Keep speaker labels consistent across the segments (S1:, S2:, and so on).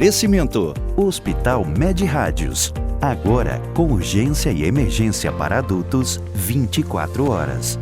S1: Oferecimento: Hospital Med Rádios. Agora com urgência e emergência para adultos 24 horas.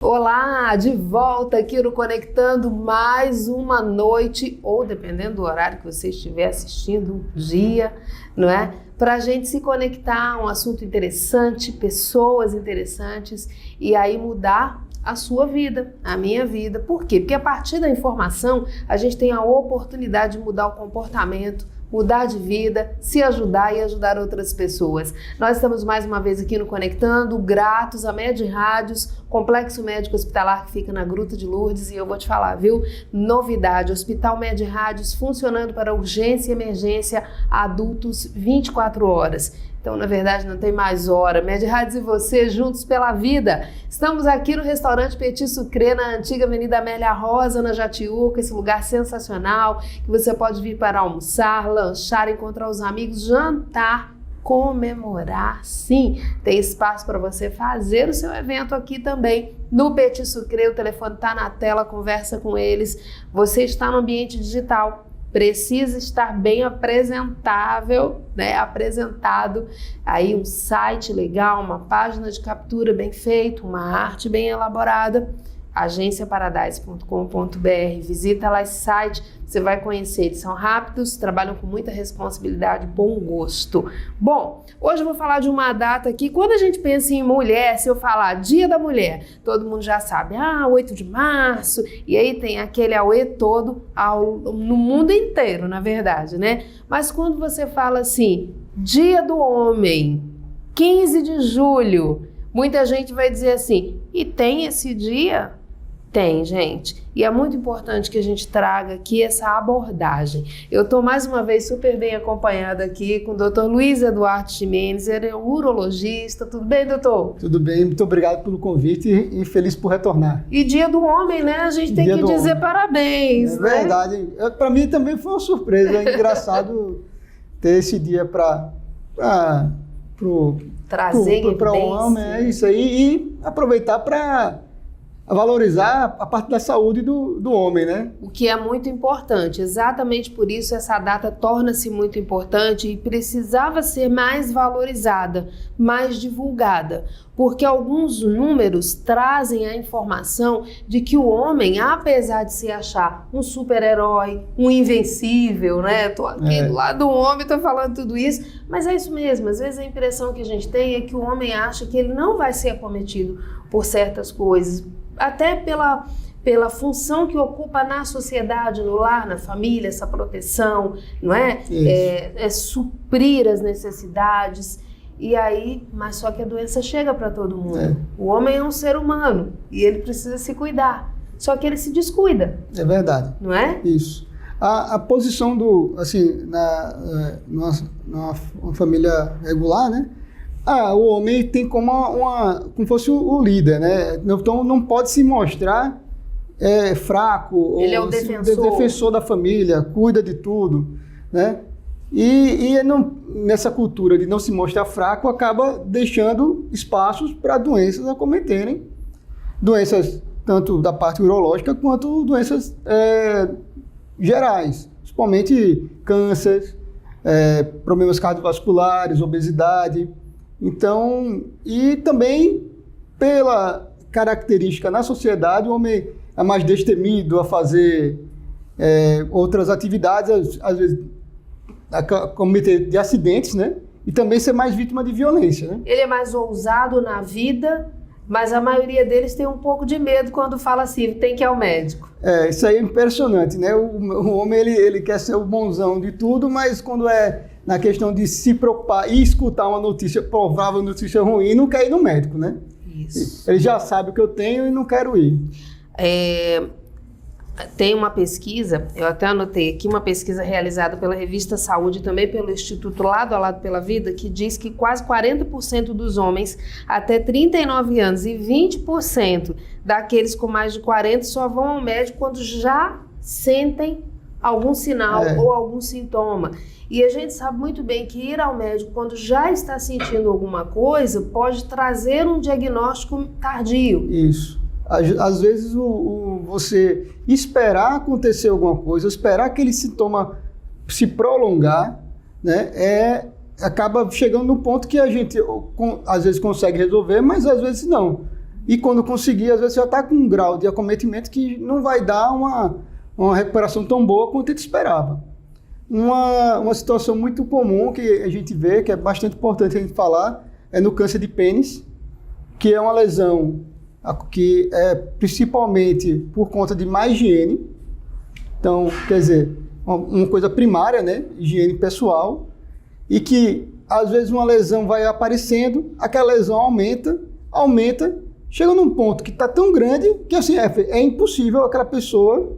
S2: Olá, de volta aqui no Conectando, mais uma noite, ou dependendo do horário que você estiver assistindo, um dia, não é? Para a gente se conectar a um assunto interessante, pessoas interessantes e aí mudar a sua vida, a minha vida. Por quê? Porque a partir da informação a gente tem a oportunidade de mudar o comportamento, mudar de vida, se ajudar e ajudar outras pessoas. Nós estamos mais uma vez aqui no Conectando, gratos a Med Rádios, complexo médico hospitalar que fica na Gruta de Lourdes, e eu vou te falar, viu? Novidade, Hospital Med Rádios funcionando para urgência e emergência adultos 24 horas. Então, na verdade, não tem mais hora. Med Rádios e você, juntos pela vida. Estamos aqui no restaurante Petit Sucré, na antiga Avenida Amélia Rosa, na Jatiuca, esse lugar sensacional, que você pode vir para almoçar, lanchar, encontrar os amigos, jantar, comemorar, sim. Tem espaço para você fazer o seu evento aqui também no Petit Sucré. O telefone está na tela, conversa com eles. Você está no ambiente digital, precisa estar bem apresentável, né? Apresentado, aí um site legal, uma página de captura bem feita, uma arte bem elaborada, agenciaparadise.com.br, visita lá esse site, você vai conhecer, eles são rápidos, trabalham com muita responsabilidade, bom gosto. Bom, hoje eu vou falar de uma data aqui, quando a gente pensa em mulher, se eu falar Dia da Mulher, todo mundo já sabe, 8 de março, e aí tem aquele auê todo no mundo inteiro, na verdade, né? Mas quando você fala assim, Dia do Homem, 15 de julho, muita gente vai dizer assim, e tem esse dia? Tem, gente. E é muito importante que a gente traga aqui essa abordagem. Eu estou mais uma vez super bem acompanhada aqui com o Dr. Luiz Eduardo Ximenes, ele é urologista. Tudo bem, doutor?
S3: Tudo bem, muito obrigado pelo convite e feliz por retornar.
S2: E Dia do Homem, né? A gente tem que dizer parabéns, né?
S3: É verdade. Para mim também foi uma surpresa. É engraçado ter esse dia para
S2: trazer
S3: para o homem, é isso aí, e aproveitar para valorizar a parte da saúde do homem, né?
S2: O que é muito importante, exatamente por isso essa data torna-se muito importante e precisava ser mais valorizada, mais divulgada, porque alguns números trazem a informação de que o homem, apesar de se achar um super-herói, um invencível, né? Tô aqui do lado do homem, tô falando tudo isso, mas é isso mesmo, às vezes a impressão que a gente tem é que o homem acha que ele não vai ser acometido por certas coisas, até pela função que ocupa na sociedade, no lar, na família, essa proteção, não é? É suprir as necessidades. E aí, mas só que a doença chega para todo mundo. O homem é um ser humano e ele precisa se cuidar. Só que ele se descuida.
S3: É verdade.
S2: Não é?
S3: Isso. A posição numa família regular, né? O homem tem como fosse o líder, né? Então não pode se mostrar fraco.
S2: Ele
S3: ou
S2: é o defensor.
S3: Defensor da família, cuida de tudo, né? E nessa cultura de não se mostrar fraco, acaba deixando espaços para doenças acometerem. Doenças tanto da parte urológica quanto doenças gerais, principalmente câncer, problemas cardiovasculares, obesidade. Então, e também pela característica na sociedade, o homem é mais destemido a fazer outras atividades, às vezes a cometer de acidentes, né? E também ser mais vítima de violência, né?
S2: Ele é mais ousado na vida, mas a maioria deles tem um pouco de medo quando fala assim, tem que ir ao médico.
S3: Isso aí é impressionante, né? O homem, ele quer ser o bonzão de tudo, mas quando na questão de se preocupar e escutar uma notícia, provável notícia ruim, não quer ir no médico, né?
S2: Isso.
S3: Ele já sabe o que eu tenho e não quero ir.
S2: Tem uma pesquisa, eu até anotei aqui, uma pesquisa realizada pela revista Saúde e também pelo Instituto Lado a Lado pela Vida, que diz que quase 40% dos homens até 39 anos e 20% daqueles com mais de 40 só vão ao médico quando já sentem algum sinal ou algum sintoma. E a gente sabe muito bem que ir ao médico quando já está sentindo alguma coisa pode trazer um diagnóstico tardio.
S3: Isso. Às vezes você esperar acontecer alguma coisa, esperar aquele sintoma se prolongar, né, acaba chegando no ponto que a gente às vezes consegue resolver, mas às vezes não. E quando conseguir, às vezes já está com um grau de acometimento que não vai dar uma recuperação tão boa quanto ele esperava. Uma situação muito comum que a gente vê, que é bastante importante a gente falar, é no câncer de pênis, que é uma lesão que é principalmente por conta de má higiene. Então, quer dizer, uma coisa primária, né? Higiene pessoal, e que às vezes uma lesão vai aparecendo, aquela lesão aumenta, chega num ponto que está tão grande que assim, é impossível aquela pessoa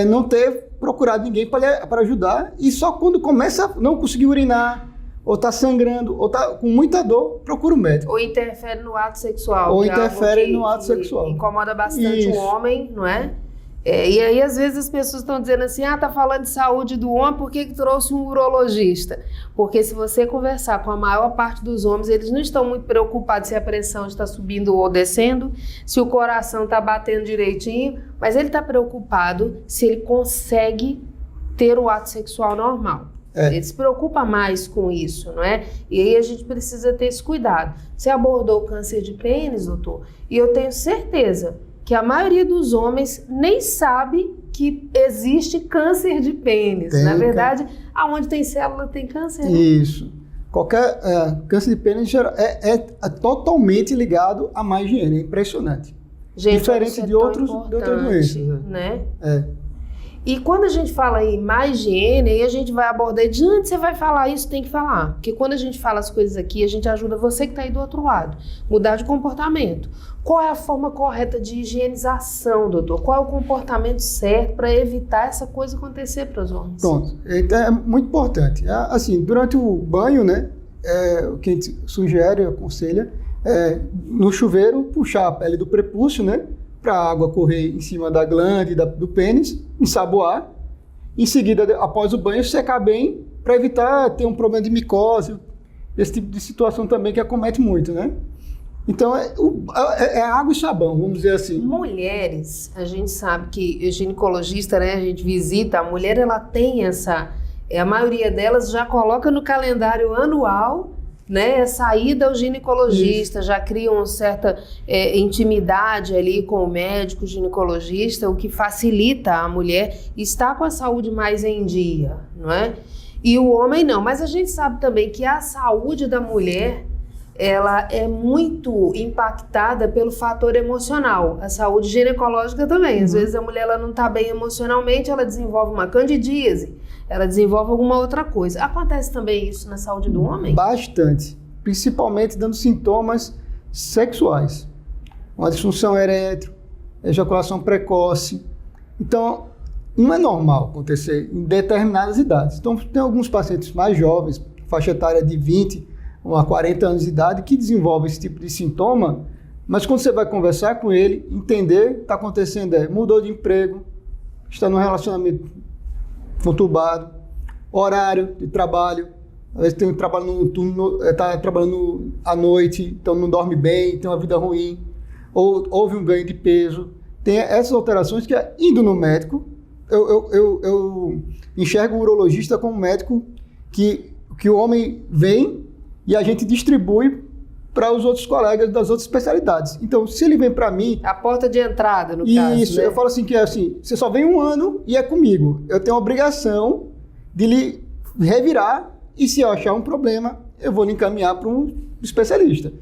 S3: não ter procurado ninguém para ajudar, e só quando começa a não conseguir urinar, ou está sangrando, ou está com muita dor, procura o médico.
S2: Ou interfere no ato sexual.
S3: Ou interfere no ato sexual.
S2: Incomoda bastante o homem, não é? E aí, às vezes, as pessoas estão dizendo assim, tá falando de saúde do homem, por que trouxe um urologista? Porque se você conversar com a maior parte dos homens, eles não estão muito preocupados se a pressão está subindo ou descendo, se o coração está batendo direitinho, mas ele está preocupado se ele consegue ter o ato sexual normal. Ele se preocupa mais com isso, não é? E aí a gente precisa ter esse cuidado. Você abordou o câncer de pênis, doutor, e eu tenho certeza que a maioria dos homens nem sabe que existe câncer de pênis. Na verdade, aonde tem célula tem câncer. Né?
S3: Isso. Qualquer câncer de pênis é totalmente ligado à má higiene. É impressionante.
S2: Gente,
S3: diferente de outras doenças.
S2: Né? E quando a gente fala em má higiene, aí a gente vai abordar de onde você vai falar isso, tem que falar. Porque quando a gente fala as coisas aqui, a gente ajuda você que está aí do outro lado. Mudar de comportamento. Qual é a forma correta de higienização, doutor? Qual é o comportamento certo para evitar essa coisa acontecer para os homens?
S3: Pronto. Então, é muito importante. Assim, durante o banho, né, o que a gente sugere, aconselha, no chuveiro, puxar a pele do prepúcio, né? Para a água correr em cima da glande do pênis, ensaboar. Em seguida, após o banho, secar bem para evitar ter um problema de micose, esse tipo de situação também que acomete muito, né? Então, é água e sabão, vamos dizer assim.
S2: Mulheres, a gente sabe que o ginecologista, né, a gente visita, a mulher ela tem essa... a maioria delas já coloca no calendário anual, né, essa ida ao ginecologista, já cria uma certa intimidade ali com o médico ginecologista, o que facilita a mulher estar com a saúde mais em dia, não é? E o homem não, mas a gente sabe também que a saúde da mulher, ela é muito impactada pelo fator emocional, a saúde ginecológica também. Às vezes a mulher ela não está bem emocionalmente, ela desenvolve uma candidíase, ela desenvolve alguma outra coisa. Acontece também isso na saúde do homem?
S3: Bastante, principalmente dando sintomas sexuais. Uma disfunção erétil, ejaculação precoce. Então, não é normal acontecer em determinadas idades. Então, tem alguns pacientes mais jovens, faixa etária de 20 a 40 anos de idade, que desenvolvem esse tipo de sintoma, mas quando você vai conversar com ele, entender o que está acontecendo mudou de emprego, está num relacionamento conturbado, horário de trabalho, às vezes tem um trabalho no turno, está trabalhando à noite, então não dorme bem, tem uma vida ruim, ou houve um ganho de peso, tem essas alterações que indo no médico, eu enxergo o urologista como um médico que o homem vem e a gente distribui para os outros colegas das outras especialidades. Então, se ele vem para mim...
S2: A porta de entrada, no caso,
S3: Isso, né? Eu falo assim, que você só vem um ano e é comigo. Eu tenho a obrigação de lhe revirar e se eu achar um problema, eu vou lhe encaminhar para um especialista.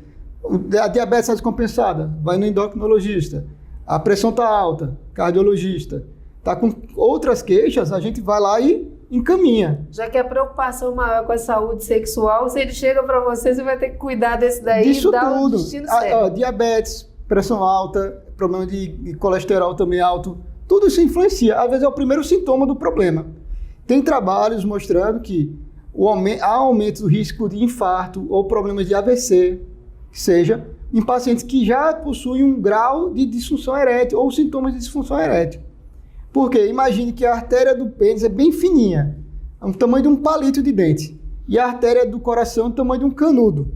S3: A diabetes descompensada, vai no endocrinologista. A pressão está alta, cardiologista. Está com outras queixas, a gente vai lá e encaminha.
S2: Já que a preocupação maior com a saúde sexual, se ele chega para você, você vai ter que cuidar desse daí
S3: Disso
S2: e dar
S3: tudo.
S2: o destino certo.
S3: Diabetes, pressão alta, problema de colesterol também alto, tudo isso influencia. Às vezes é o primeiro sintoma do problema. Tem trabalhos mostrando que há aumento do risco de infarto ou problemas de AVC, que seja, em pacientes que já possuem um grau de disfunção erétil ou sintomas de disfunção erétil. Porque imagine que a artéria do pênis é bem fininha, é o tamanho de um palito de dente, e a artéria do coração é o tamanho de um canudo.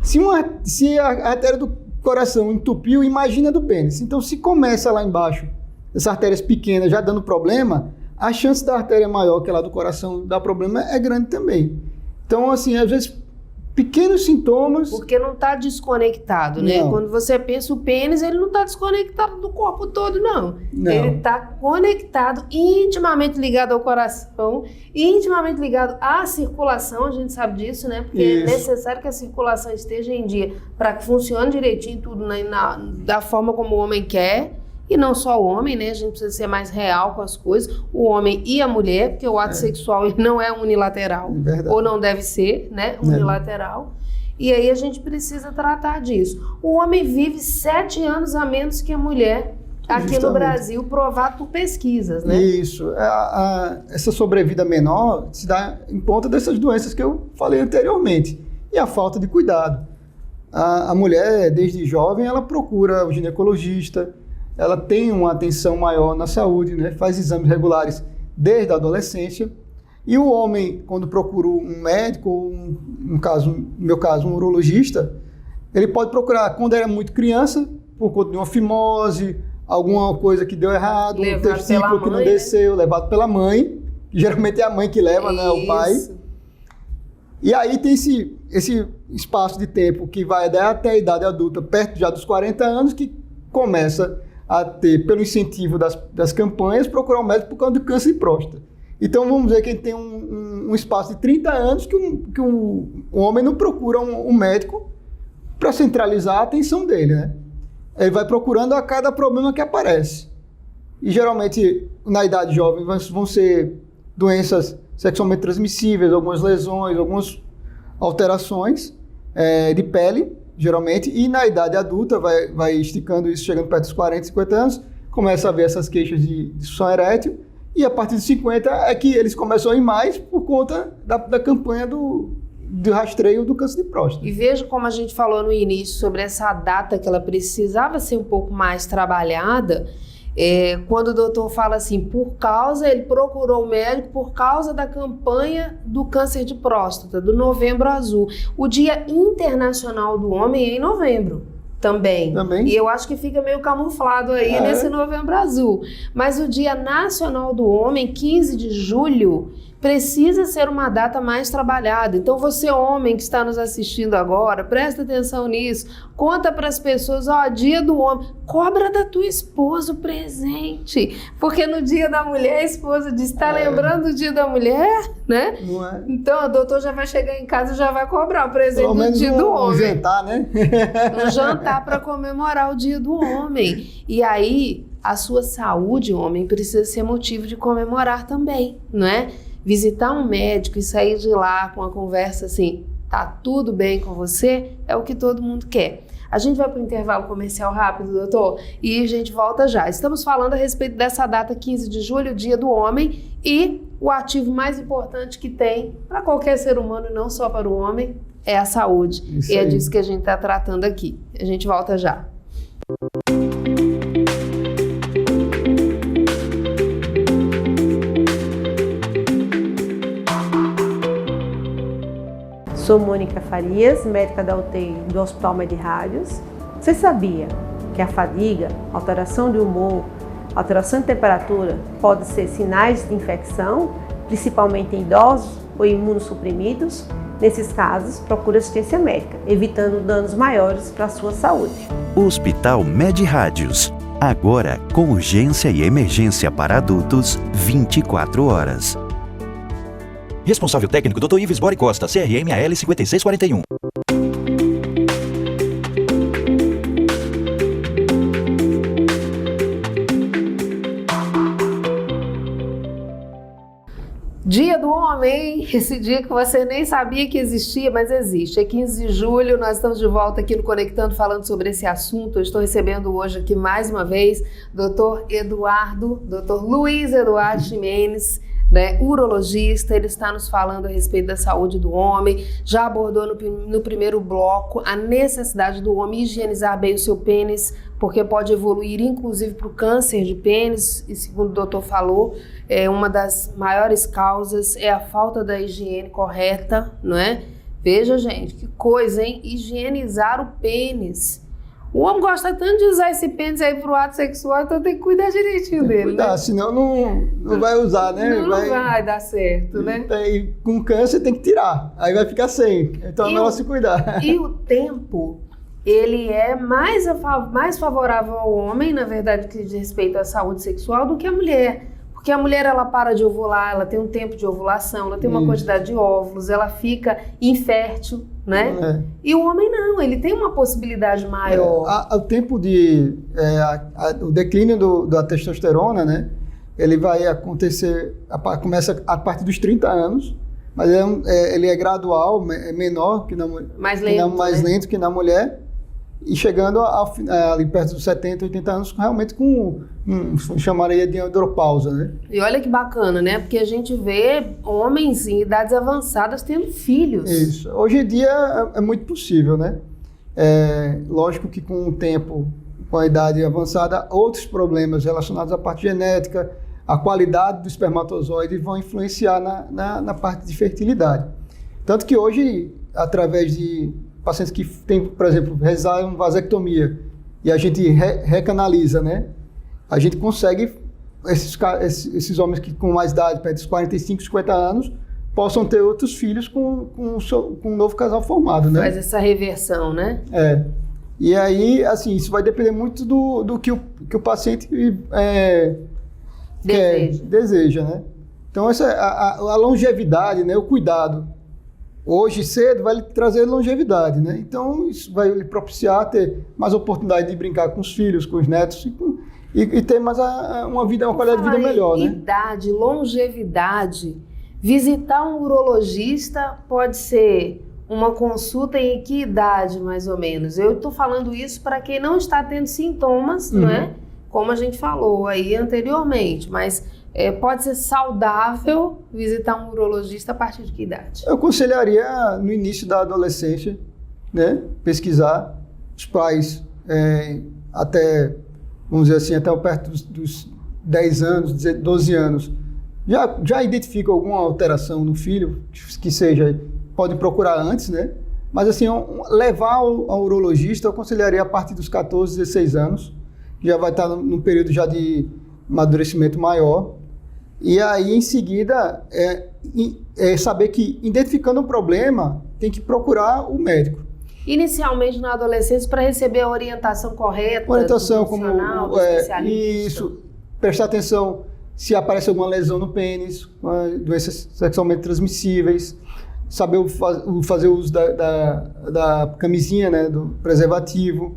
S3: Se a artéria do coração entupiu, imagina do pênis. Então, se começa lá embaixo, essas artérias pequenas já dando problema, a chance da artéria maior que lá do coração dar problema é grande também. Então, assim, às vezes, pequenos sintomas...
S2: Porque não está desconectado, né?
S3: Não.
S2: Quando você pensa o pênis, ele não está desconectado do corpo todo, não. Ele está conectado, intimamente ligado ao coração, intimamente ligado à circulação, a gente sabe disso, né? Porque é necessário que a circulação esteja em dia para que funcione direitinho tudo da forma como o homem quer. E não só o homem, né? A gente precisa ser mais real com as coisas. O homem e a mulher, porque o ato sexual ele não é unilateral. Ou não deve ser, né? Unilateral. E aí a gente precisa tratar disso. O homem vive 7 anos a menos que a mulher aqui no Brasil, provado por pesquisas, né?
S3: Isso. Essa sobrevida menor se dá em conta dessas doenças que eu falei anteriormente. E a falta de cuidado. A mulher, desde jovem, ela procura o ginecologista, ela tem uma atenção maior na saúde, né? Faz exames regulares desde a adolescência. E o homem, quando procura um médico, ou no meu caso, um urologista, ele pode procurar quando era muito criança, por conta de uma fimose, alguma coisa que deu errado, um testículo que não desceu, levado pela mãe, que geralmente é a mãe que leva, né? O pai. E aí tem esse espaço de tempo que vai até a idade adulta, perto já dos 40 anos, que começa a ter, pelo incentivo das campanhas, procurar um médico por causa do câncer de próstata. Então, vamos dizer que ele tem um espaço de 30 anos que um homem não procura um médico para centralizar a atenção dele, né? Ele vai procurando a cada problema que aparece. E, geralmente, na idade jovem, vão ser doenças sexualmente transmissíveis, algumas lesões, algumas alterações de pele, geralmente, e na idade adulta, vai esticando isso, chegando perto dos 40, 50 anos, começa a ver essas queixas de disfunção erétil, e a partir de 50 é que eles começam a ir mais por conta da campanha do rastreio do câncer de próstata.
S2: E veja como a gente falou no início sobre essa data que ela precisava ser um pouco mais trabalhada, quando o doutor fala assim, ele procurou o médico por causa da campanha do câncer de próstata, do Novembro Azul. O Dia Internacional do Homem é em novembro também. E eu acho que fica meio camuflado aí nesse Novembro Azul. Mas o Dia Nacional do Homem, 15 de julho, precisa ser uma data mais trabalhada. Então você, homem que está nos assistindo agora, presta atenção nisso, conta para as pessoas, Dia do Homem, cobra da tua esposa o presente, porque no Dia da Mulher a esposa diz, tá lembrando do Dia da Mulher, né?
S3: Não é?
S2: Então o doutor já vai chegar em casa e já vai cobrar o presente do Dia do Homem.
S3: Um jantar, né?
S2: Um jantar para comemorar o Dia do Homem. E aí a sua saúde, homem, precisa ser motivo de comemorar também, não é? Visitar um médico e sair de lá com a conversa assim, tá tudo bem com você, é o que todo mundo quer. A gente vai para o intervalo comercial rápido, doutor, e a gente volta já. Estamos falando a respeito dessa data 15 de julho, Dia do Homem, e o ativo mais importante que tem para qualquer ser humano, não só para o homem, é a saúde.
S3: Isso
S2: e é
S3: aí.
S2: disso que a gente está tratando aqui. A gente volta já.
S4: Sou Mônica Farias, médica da UTI do Hospital MedRádios. Você sabia que a fadiga, alteração de humor, alteração de temperatura pode ser sinais de infecção, principalmente em idosos ou imunossuprimidos? Nesses casos, procure assistência médica, evitando danos maiores para a sua saúde.
S1: Hospital MedRádios. Agora com urgência e emergência para adultos 24 horas.
S5: Responsável técnico Dr. Ives Bori Costa, CRM AL 5641.
S2: Dia do Homem, esse dia que você nem sabia que existia, mas existe. É 15 de julho, nós estamos de volta aqui no Conectando falando sobre esse assunto. Eu estou recebendo hoje aqui mais uma vez Dr. Luiz Eduardo Ximenes, né, urologista. Ele está nos falando a respeito da saúde do homem, já abordou no primeiro bloco a necessidade do homem higienizar bem o seu pênis, porque pode evoluir inclusive para o câncer de pênis, e segundo o doutor falou, uma das maiores causas é a falta da higiene correta, não é? Veja, gente, que coisa, hein? Higienizar o pênis. O homem gosta tanto de usar esse pênis aí pro ato sexual, então tem que cuidar direitinho dele,
S3: Cuidar,
S2: né?
S3: senão não vai usar, né?
S2: Não vai dar certo, né?
S3: E com câncer tem que tirar, aí vai ficar sem. Então é melhor se cuidar.
S2: E o tempo, ele é mais favorável ao homem, na verdade, que diz respeito à saúde sexual, do que a mulher. Porque a mulher, ela para de ovular, ela tem um tempo de ovulação, ela tem uma quantidade de óvulos, ela fica infértil, né? E o homem não, ele tem uma possibilidade maior.
S3: O tempo de... o declínio da testosterona, né? Ele vai acontecer, começa a partir dos 30 anos, mas ele é gradual, é menor que na mulher.
S2: Mais lento
S3: que na mulher. E chegando ali perto dos 70, 80 anos, realmente chamaria de andropausa, né?
S2: E olha que bacana, né? Porque a gente vê homens em idades avançadas tendo filhos.
S3: Isso. Hoje em dia é muito possível, né? Lógico que com o tempo, com a idade avançada, outros problemas relacionados à parte genética, a qualidade do espermatozoide vão influenciar na parte de fertilidade. Tanto que hoje, através de pacientes que têm, por exemplo, realizaram vasectomia e a gente recanaliza, né? A gente consegue, esses homens que com mais idade, perto dos 45, 50 anos, possam ter outros filhos com um novo casal formado, né?
S2: Faz essa reversão, né?
S3: E aí, assim, isso vai depender muito do que o paciente deseja, né? Então, a longevidade, né? O cuidado. Hoje cedo vai lhe trazer longevidade, né? Então isso vai lhe propiciar ter mais oportunidade de brincar com os filhos, com os netos e ter mais uma qualidade de vida melhor, né?
S2: Idade, longevidade. Visitar um urologista pode ser uma consulta em que idade, mais ou menos? Eu estou falando isso para quem não está tendo sintomas, não é? Como a gente falou aí anteriormente, mas pode ser saudável visitar um urologista a partir de que idade?
S3: Eu aconselharia no início da adolescência, né? Pesquisar os pais até, vamos dizer assim, até perto dos 10 anos, 12 anos. Já identifica alguma alteração no filho, que seja, pode procurar antes, né? Mas assim, levar ao urologista, eu aconselharia a partir dos 14, 16 anos, já vai estar num período já de amadurecimento maior. E aí, em seguida, saber que, identificando um problema, tem que procurar o médico.
S2: Inicialmente na adolescência, para receber a orientação correta do profissional, do especialista. Isso,
S3: prestar atenção se aparece alguma lesão no pênis, doenças sexualmente transmissíveis, saber fazer o uso da camisinha, né, do preservativo,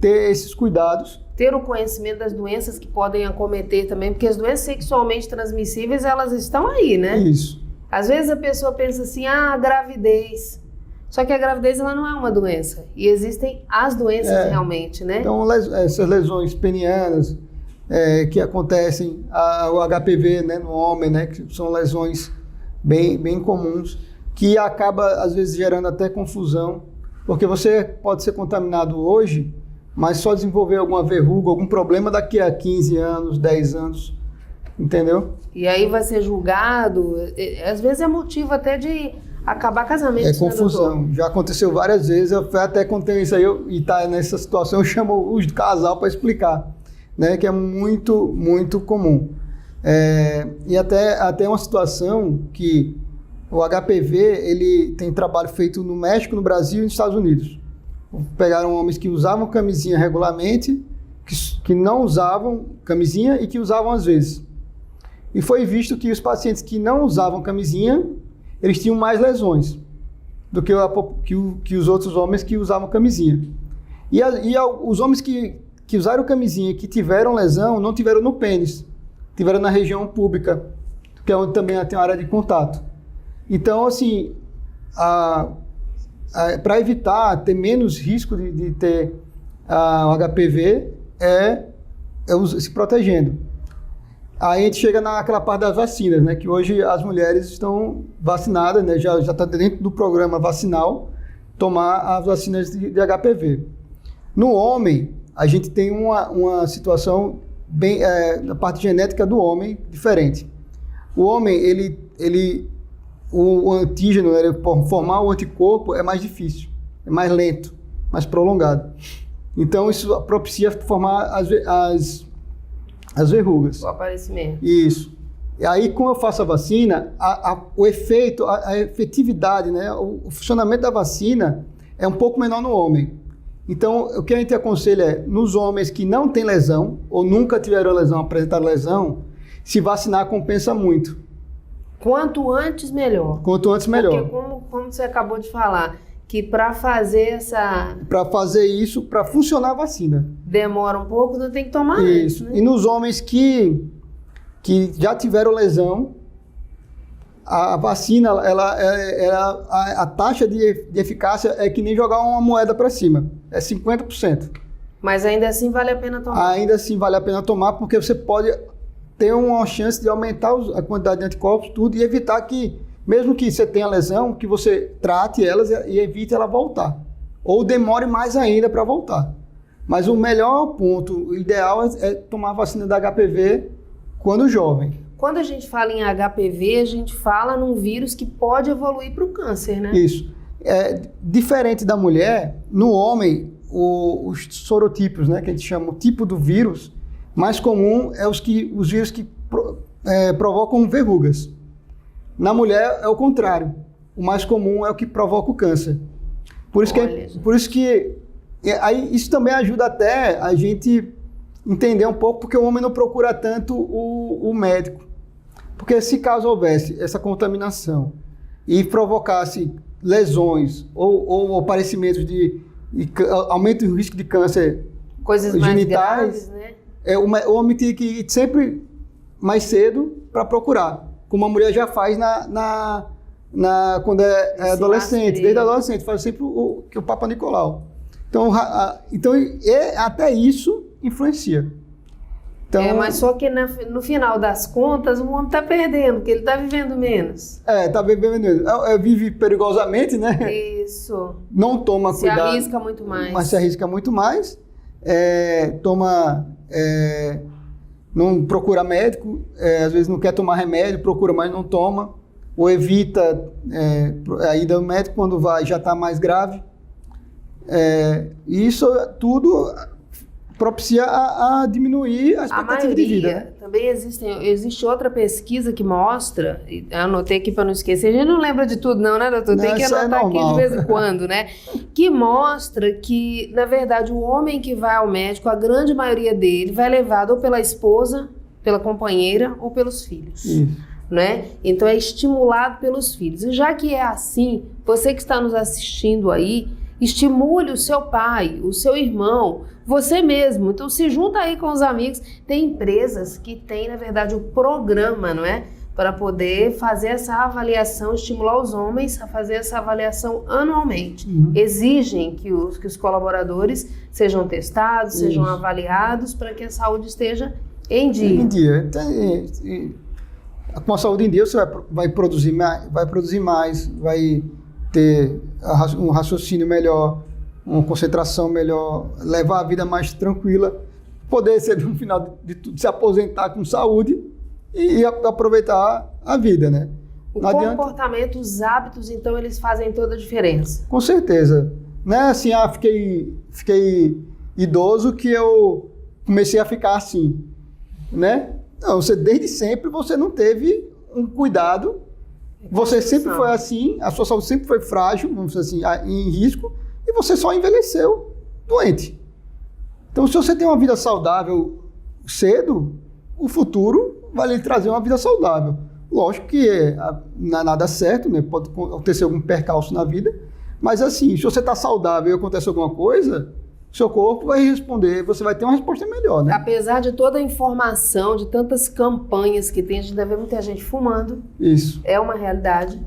S3: ter esses cuidados.
S2: Ter o conhecimento das doenças que podem acometer também, porque as doenças sexualmente transmissíveis, elas estão aí, né?
S3: Isso.
S2: Às vezes a pessoa pensa assim, gravidez. Só que a gravidez, ela não é uma doença. E existem as doenças realmente, né?
S3: Então, essas lesões penianas que acontecem, o HPV, né, no homem, né, que são lesões bem comuns, que acaba, às vezes, gerando até confusão, porque você pode ser contaminado hoje, mas só desenvolver alguma verruga, algum problema daqui a 15 anos, 10 anos, entendeu?
S2: E aí vai ser julgado, às vezes é motivo até de acabar casamento.
S3: É confusão, já aconteceu várias vezes, eu até contei isso aí, e tá nessa situação, eu chamo o casal para explicar, né, que é muito, muito comum. E até uma situação que o HPV, ele tem trabalho feito no México, no Brasil e nos Estados Unidos. Pegaram homens que usavam camisinha regularmente, que não usavam camisinha e que usavam às vezes. E foi visto que os pacientes que não usavam camisinha, eles tinham mais lesões do que os outros homens que usavam camisinha. E os homens que usaram camisinha e que tiveram lesão, não tiveram no pênis, tiveram na região pública, que é onde também tem a área de contato. Então, assim, para evitar ter menos risco de ter o HPV, se protegendo. Aí a gente chega naquela parte das vacinas, né? Que hoje as mulheres estão vacinadas, né? Já está dentro do programa vacinal tomar as vacinas de HPV. No homem, a gente tem uma situação bem na parte genética do homem diferente. O homem, o antígeno, formar o anticorpo é mais difícil, é mais lento. mais prolongado. Então, isso propicia formar as verrugas.
S2: O aparecimento.
S3: Isso. E aí, como eu faço a vacina, o efeito, a efetividade, né, o funcionamento da vacina é um pouco menor no homem. Então, o que a gente aconselha é, nos homens que não têm lesão, ou nunca tiveram lesão, apresentaram lesão, se vacinar compensa muito.
S2: Quanto antes, melhor.
S3: Quanto antes, melhor.
S2: Porque como você acabou de falar, que para fazer
S3: Para fazer isso, para funcionar a vacina.
S2: demora um pouco, não tem que tomar
S3: Isso.
S2: antes, né?
S3: E nos homens que já tiveram lesão, a vacina, a taxa de eficácia é que nem jogar uma moeda para cima. É 50%.
S2: Mas ainda assim vale a pena tomar.
S3: Ainda assim vale a pena tomar, porque você pode ter uma chance de aumentar a quantidade de anticorpos, tudo, e evitar que, mesmo que você tenha lesão, que você trate elas e evite ela voltar. Ou demore mais ainda para voltar. Mas o melhor ponto, o ideal é tomar a vacina da HPV quando jovem.
S2: Quando a gente fala em HPV, a gente fala num vírus que pode evoluir para o câncer, né?
S3: Isso. Diferente da mulher, no homem, os sorotipos, né, que a gente chama o tipo do vírus, mais comum é os vírus que provocam verrugas. Na mulher é o contrário. O mais comum é o que provoca o câncer. Por isso isso também ajuda até a gente entender um pouco porque o homem não procura tanto o médico. Porque se caso houvesse essa contaminação e provocasse lesões ou aparecimentos de aumento do risco de câncer
S2: Coisas mais
S3: genitais,
S2: graves, né?
S3: O homem tem que ir sempre mais cedo para procurar, como a mulher já faz quando é adolescente, desde adolescente, faz sempre o Papa Nicolau. Então até isso influencia. Então,
S2: Mas só que no final das contas o homem está perdendo, porque ele está vivendo menos.
S3: Está vivendo menos. Vive perigosamente, né?
S2: Isso.
S3: Não toma cuidado.
S2: Se arrisca muito mais.
S3: Mas se arrisca muito mais. Não procura médico, às vezes não quer tomar remédio, procura, mas não toma. Ou evita a ida ao médico quando já está mais grave. Isso tudo propicia a diminuir a expectativa de vida. Né?
S2: Também existe outra pesquisa que mostra, anotei aqui para não esquecer, a gente não lembra de tudo não, né, doutor? Tem que anotar aqui de vez em quando, né? Que mostra que, na verdade, o homem que vai ao médico, a grande maioria dele vai levado ou pela esposa, pela companheira ou pelos filhos. Né? Então é estimulado pelos filhos. E já que é assim, você que está nos assistindo aí, estimule o seu pai, o seu irmão, você mesmo. Então se junta aí com os amigos. Tem empresas que têm, na verdade, o programa, não é? Para poder fazer essa avaliação, estimular os homens a fazer essa avaliação anualmente. Exigem que os colaboradores sejam testados, sejam avaliados para que a saúde esteja em dia.
S3: Em dia. Com a saúde em dia, você vai produzir mais, vai ter um raciocínio melhor, uma concentração melhor, levar a vida mais tranquila, poder ser, no final de tudo, se aposentar com saúde e aproveitar a vida, né?
S2: O comportamento, os hábitos, então, eles fazem toda a diferença.
S3: Com certeza. Não é assim, fiquei idoso que eu comecei a ficar assim, né? Não, desde sempre você não teve um cuidado. Você sempre foi assim, a sua saúde sempre foi frágil, vamos dizer assim, em risco, e você só envelheceu doente. Então, se você tem uma vida saudável cedo, o futuro vai lhe trazer uma vida saudável. Lógico que não é nada certo, né? Pode acontecer algum percalço na vida, mas assim, se você está saudável e acontece alguma coisa, seu corpo vai responder, você vai ter uma resposta melhor, né?
S2: Apesar de toda a informação, de tantas campanhas que tem, a gente deve ver muita gente fumando.
S3: Isso.
S2: É uma realidade.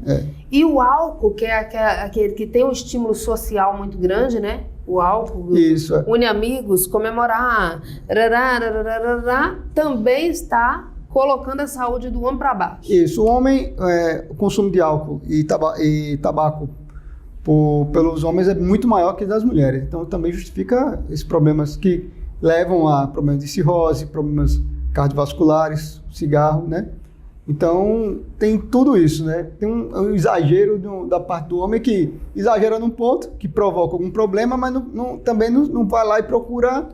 S2: E o álcool, que é aquele que tem um estímulo social muito grande, né? O álcool,
S3: isso,
S2: une amigos, comemorar, também está colocando a saúde do homem para baixo.
S3: Isso. O homem, o consumo de álcool e tabaco pelos homens é muito maior que das mulheres. Então também justifica esses problemas que levam a problemas de cirrose, problemas cardiovasculares, cigarro, né? Então, tem tudo isso, né? Tem um exagero da parte do homem que exagera num ponto, que provoca algum problema, mas também não vai lá e procura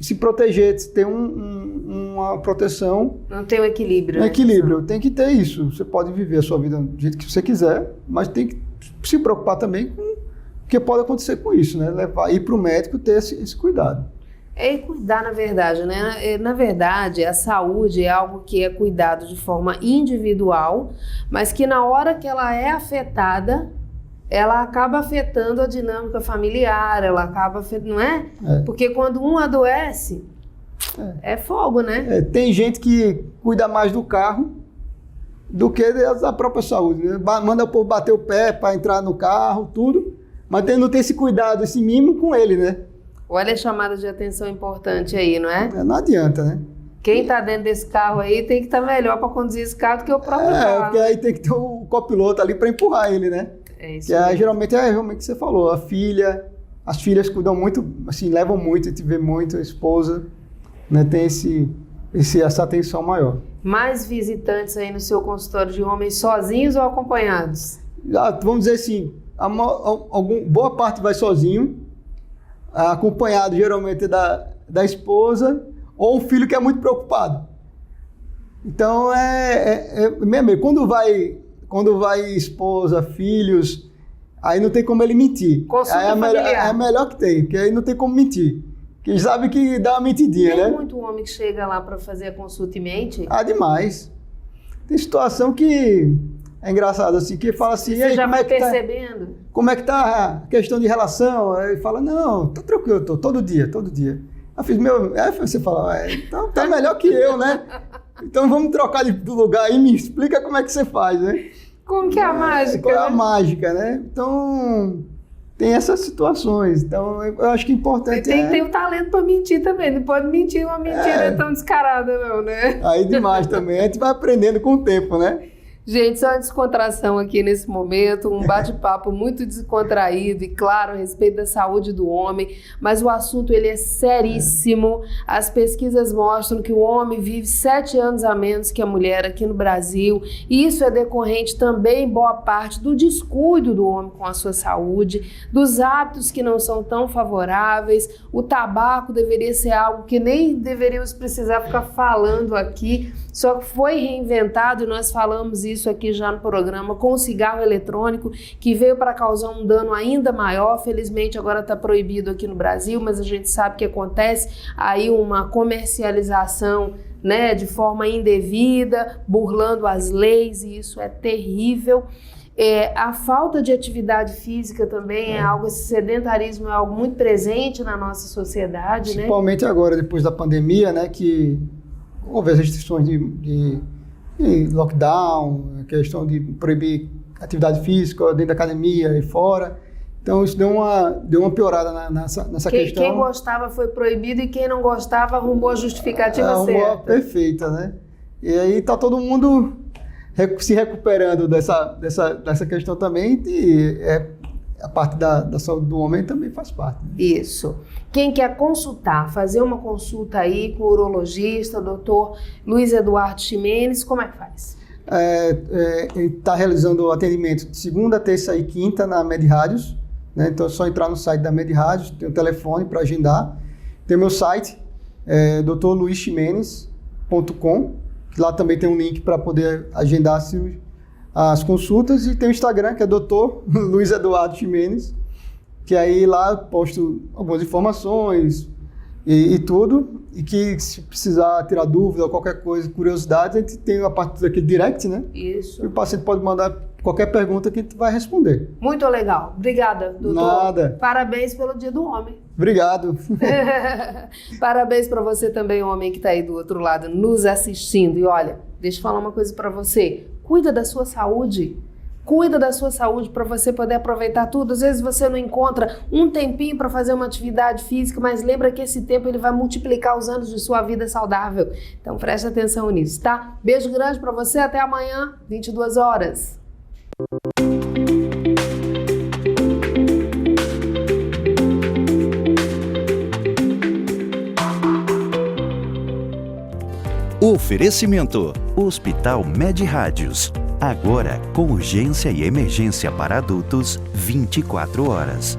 S3: se proteger, ter uma proteção.
S2: Não tem um equilíbrio.
S3: Um
S2: né?
S3: equilíbrio, tem que ter isso. Você pode viver a sua vida do jeito que você quiser, mas tem que se preocupar também com o que pode acontecer com isso, né? Ir para o médico ter esse cuidado.
S2: É cuidar, na verdade, né? Na verdade, a saúde é algo que é cuidado de forma individual, mas que na hora que ela é afetada, ela acaba afetando a dinâmica familiar, ela acaba afetando, não é? Porque quando um adoece, é fogo, né?
S3: Tem gente que cuida mais do carro do que da própria saúde, né? Manda o povo bater o pé para entrar no carro, tudo, mas não tem esse cuidado, esse mimo com ele, né?
S2: Olha a chamada de atenção importante aí, não é?
S3: Não adianta, né?
S2: Quem está dentro desse carro aí tem que estar melhor para conduzir esse carro do que o próprio carro.
S3: Porque aí tem que ter o copiloto ali para empurrar ele, né?
S2: É isso.
S3: Que geralmente realmente o que você falou, as filhas cuidam muito, assim, levam muito, a gente vê muito, a esposa, né? Tem essa atenção maior.
S2: Mais visitantes aí no seu consultório de homens sozinhos ou acompanhados?
S3: Vamos dizer assim, boa parte vai sozinho, acompanhado geralmente da esposa ou um filho que é muito preocupado. Então mesmo quando vai esposa, filhos, aí não tem como ele mentir.
S2: Consulta
S3: É a melhor que tem, porque aí não tem como mentir. Que sabe que dá uma mentidinha, né?
S2: Tem muito homem que chega lá para fazer a consulta e mente?
S3: Demais. Tem situação que é engraçado assim, que fala assim...
S2: Você já vai percebendo?
S3: Como é que tá a questão de relação? Aí fala, não, tô tranquilo, todo dia. Eu fiz, você fala, então tá melhor que eu, né? Então vamos trocar do lugar e me explica como é que você faz, né?
S2: Como que é a mágica?
S3: Qual é a mágica, né? Então, tem essas situações. Então, eu acho que é importante...
S2: Tem o talento para mentir também. Não pode mentir uma mentira tão descarada, não, né?
S3: Aí demais também. A gente vai aprendendo com o tempo, né?
S2: Gente, só uma descontração aqui nesse momento, um bate-papo muito descontraído e claro a respeito da saúde do homem, mas o assunto ele é seríssimo. As pesquisas mostram que o homem vive 7 anos a menos que a mulher aqui no Brasil, e isso é decorrente também, boa parte, do descuido do homem com a sua saúde, dos hábitos que não são tão favoráveis. O tabaco deveria ser algo que nem deveríamos precisar ficar falando aqui, só que foi reinventado e nós falamos isso aqui já no programa, com o cigarro eletrônico, que veio para causar um dano ainda maior. Felizmente agora está proibido aqui no Brasil, mas a gente sabe que acontece aí uma comercialização, né, de forma indevida, burlando as leis, e isso é terrível. A falta de atividade física também é algo, esse sedentarismo é algo muito presente na nossa sociedade,
S3: principalmente agora, depois da pandemia, né, que houve as restrições de lockdown, a questão de proibir atividade física dentro da academia e fora. Então isso deu uma piorada nessa questão.
S2: Quem gostava foi proibido e quem não gostava arrumou a justificativa certa.
S3: Perfeita, né? E aí está todo mundo se recuperando dessa questão também, e a parte da saúde do homem também faz parte. Né?
S2: Isso. Quem quer consultar, fazer uma consulta aí com o urologista, doutor Luiz Eduardo Ximenes, como é que faz?
S3: Ele está realizando atendimento de segunda, terça e quinta na MedRádios, né? Então é só entrar no site da MedRádios, tem o telefone para agendar. Tem o meu site, drluizximenes.com, que lá também tem um link para poder agendar as consultas, e tem o Instagram, que é Dr. Luiz Eduardo Ximenes, que aí lá eu posto algumas informações e tudo, e que se precisar tirar dúvida ou qualquer coisa, curiosidade, a gente tem a parte daquele direct, né?
S2: Isso.
S3: E o paciente pode mandar qualquer pergunta que a gente vai responder.
S2: Muito legal. Obrigada, doutor.
S3: Nada.
S2: Parabéns pelo Dia do Homem.
S3: Obrigado.
S2: Parabéns para você também, homem que está aí do outro lado nos assistindo. E olha, deixa eu falar uma coisa para você. Cuida da sua saúde. Cuida da sua saúde para você poder aproveitar tudo. Às vezes você não encontra um tempinho para fazer uma atividade física, mas lembra que esse tempo ele vai multiplicar os anos de sua vida saudável. Então preste atenção nisso, tá? Beijo grande para você, até amanhã, 22 horas.
S1: O Oferecimento: Hospital Med Rádios. Agora com urgência e emergência para adultos 24 horas.